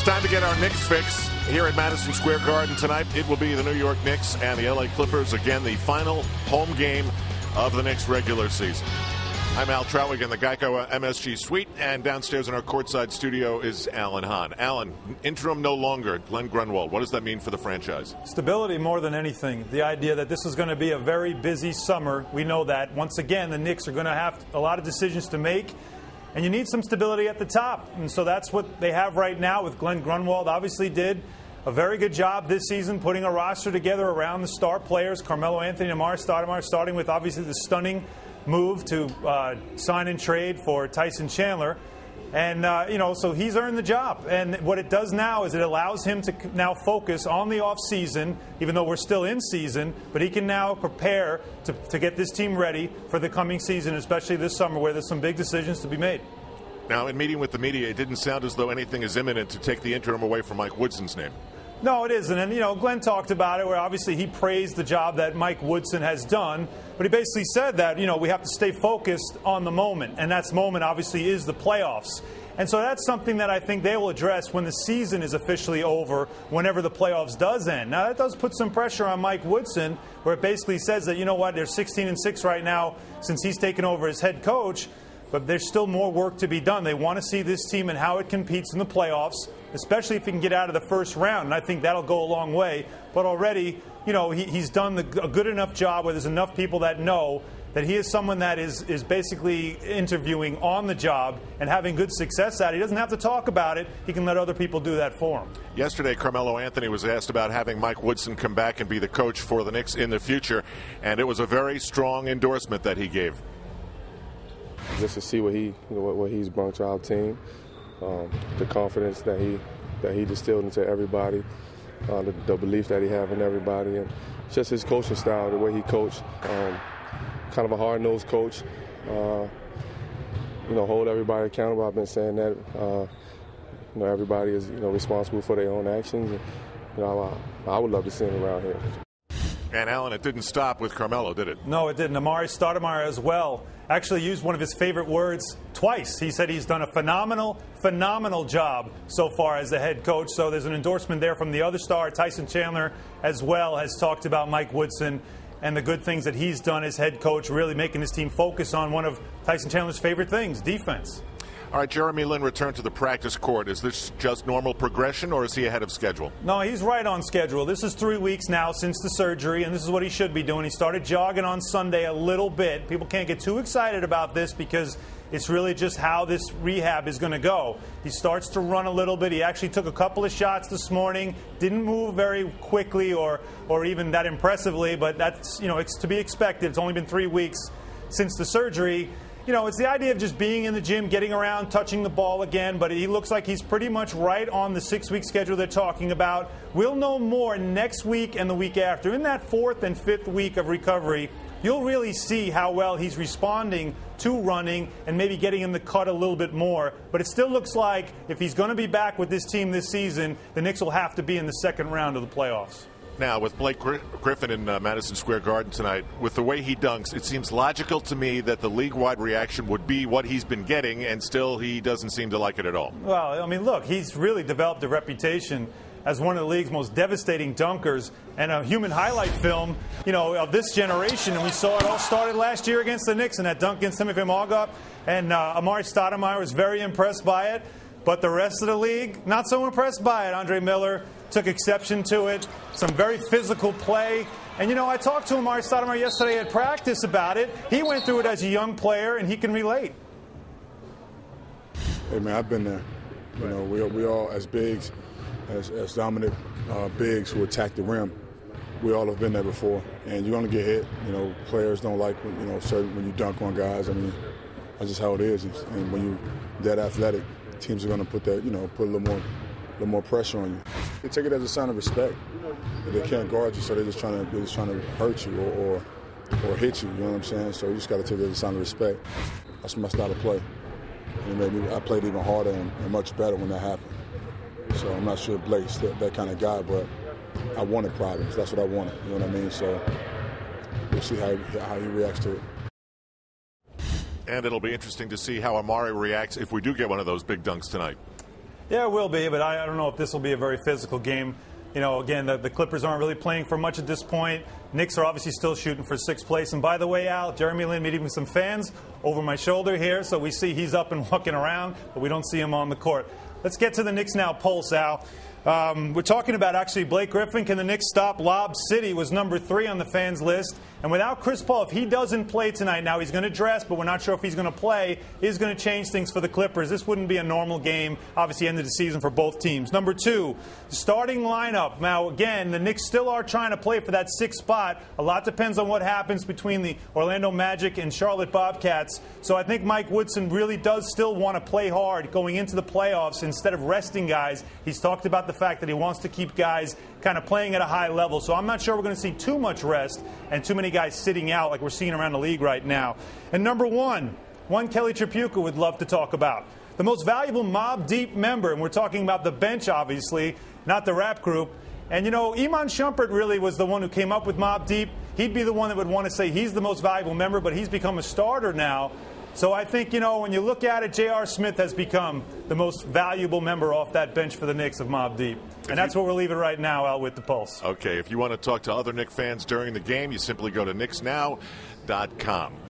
Time to get our Knicks fix here at Madison Square Garden tonight. It will be the New York Knicks and the LA Clippers. Again, the final home game of the Knicks regular season. I'm Al Trautwig in the Geico MSG suite, and downstairs in our courtside studio is Alan Hahn. Alan, interim no longer, Glenn Grunwald. What does that mean for the franchise? Stability more than anything. The idea that this is going to be a very busy summer. We know that. Once again, the Knicks are going to have a lot of decisions to make. And you need some stability at the top. And so that's what they have right now with Glenn Grunwald. Obviously did a very good job this season putting a roster together around the star players, Carmelo Anthony and Amar'e Stoudemire, starting with obviously the stunning move to sign and trade for Tyson Chandler. And, so he's earned the job. And what it does now is it allows him to now focus on the offseason, even though we're still in season, but he can now prepare to get this team ready for the coming season, especially this summer where there's some big decisions to be made. Now, in meeting with the media, it didn't sound as though anything is imminent to take the interim away from Mike Woodson's name. No, it isn't. And, Glenn talked about it where obviously he praised the job that Mike Woodson has done. But he basically said that, we have to stay focused on the moment. And that moment obviously is the playoffs. And so that's something that I think they will address when the season is officially over, whenever the playoffs does end. Now, that does put some pressure on Mike Woodson, where it basically says that, they're 16-6 right now since he's taken over as head coach. But there's still more work to be done. They want to see this team and how it competes in the playoffs, especially if he can get out of the first round. And I think that'll go a long way. But already, he's done a good enough job where there's enough people that know that he is someone that is basically interviewing on the job and having good success at it. He doesn't have to talk about it. He can let other people do that for him. Yesterday, Carmelo Anthony was asked about having Mike Woodson come back and be the coach for the Knicks in the future. And it was a very strong endorsement that he gave. Just to see what he's brought to our team, the confidence that he distilled into everybody, the belief that he has in everybody, and just his coaching style, the way he coached, kind of a hard-nosed coach. Hold everybody accountable. I've been saying that. Everybody is responsible for their own actions. And, I would love to see him around here. And, Alan, it didn't stop with Carmelo, did it? No, it didn't. Amar'e Stoudemire as well actually used one of his favorite words twice. He said he's done a phenomenal job so far as the head coach. So there's an endorsement there from the other star. Tyson Chandler as well has talked about Mike Woodson and the good things that he's done as head coach, really making his team focus on one of Tyson Chandler's favorite things, defense. All right, Jeremy Lin returned to the practice court. Is this just normal progression, or is he ahead of schedule? No, he's right on schedule. This is 3 weeks now since the surgery, and this is what he should be doing. He started jogging on Sunday a little bit. People can't get too excited about this because it's really just how this rehab is going to go. He starts to run a little bit. He actually took a couple of shots this morning. Didn't move very quickly or even that impressively, but that's, it's to be expected. It's only been 3 weeks since the surgery. It's the idea of just being in the gym, getting around, touching the ball again, but he looks like he's pretty much right on the 6-week schedule they're talking about. We'll know more next week and the week after. In that 4th and 5th week of recovery, you'll really see how well he's responding to running and maybe getting in the cut a little bit more. But it still looks like if he's going to be back with this team this season, the Knicks will have to be in the second round of the playoffs. Now, with Blake Griffin in Madison Square Garden tonight, with the way he dunks, it seems logical to me that the league-wide reaction would be what he's been getting, and still he doesn't seem to like it at all. Well, look, he's really developed a reputation as one of the league's most devastating dunkers and a human highlight film, of this generation. And we saw it all started last year against the Knicks and that dunk against Timothy Margot. And Amar'e Stoudemire was very impressed by it. But the rest of the league, not so impressed by it. Andre Miller took exception to it. Some very physical play. And, I talked to Amar'e Stoudemire yesterday at practice about it. He went through it as a young player, and he can relate. Hey, man, I've been there. We all, as bigs, as dominant bigs who attack the rim, we all have been there before. And you're going to get hit. Players don't like, when you dunk on guys. That's just how it is. And when you're that athletic, teams are going to put that, put a little more pressure on you. They take it as a sign of respect. They can't guard you, so they're just trying to hurt you or hit you. You know what I'm saying? So you just got to take it as a sign of respect. That's my style of play. And I played even harder and much better when that happened. So I'm not sure Blake's that kind of guy, but I wanted problems. That's what I wanted. You know what I mean? So we'll see how he reacts to it. And it'll be interesting to see how Amar'e reacts if we do get one of those big dunks tonight. Yeah, it will be, but I don't know if this will be a very physical game. You know, again, the Clippers aren't really playing for much at this point. Knicks are obviously still shooting for 6th place. And by the way, Al, Jeremy Lin meeting with some fans over my shoulder here, so we see he's up and walking around, but we don't see him on the court. Let's get to the Knicks Now Pulse, Al. We're talking about actually Blake Griffin. Can the Knicks stop Lob City? Was number 3 on the fans list. And without Chris Paul, if he doesn't play tonight, now he's going to dress, but we're not sure if he's going to play, is going to change things for the Clippers. This wouldn't be a normal game, obviously, end of the season for both teams. Number 2, starting lineup. Now, again, the Knicks still are trying to play for that 6th spot. A lot depends on what happens between the Orlando Magic and Charlotte Bobcats. So I think Mike Woodson really does still want to play hard going into the playoffs instead of resting guys. He's talked about the fact that he wants to keep guys kind of playing at a high level. So I'm not sure we're going to see too much rest and too many guys sitting out like we're seeing around the league right now. And number 1, one Kelly Tripucka would love to talk about. The most valuable Mobb Deep member, and we're talking about the bench, obviously, not the rap group. And, you know, Iman Shumpert really was the one who came up with Mobb Deep. He'd be the one that would want to say he's the most valuable member, but he's become a starter now. So I think, you know, when you look at it, J.R. Smith has become the most valuable member off that bench for the Knicks of Mobb Deep. And that's what we're leaving right now out with the Pulse. Okay, if you want to talk to other Knicks fans during the game, you simply go to knicksnow.com.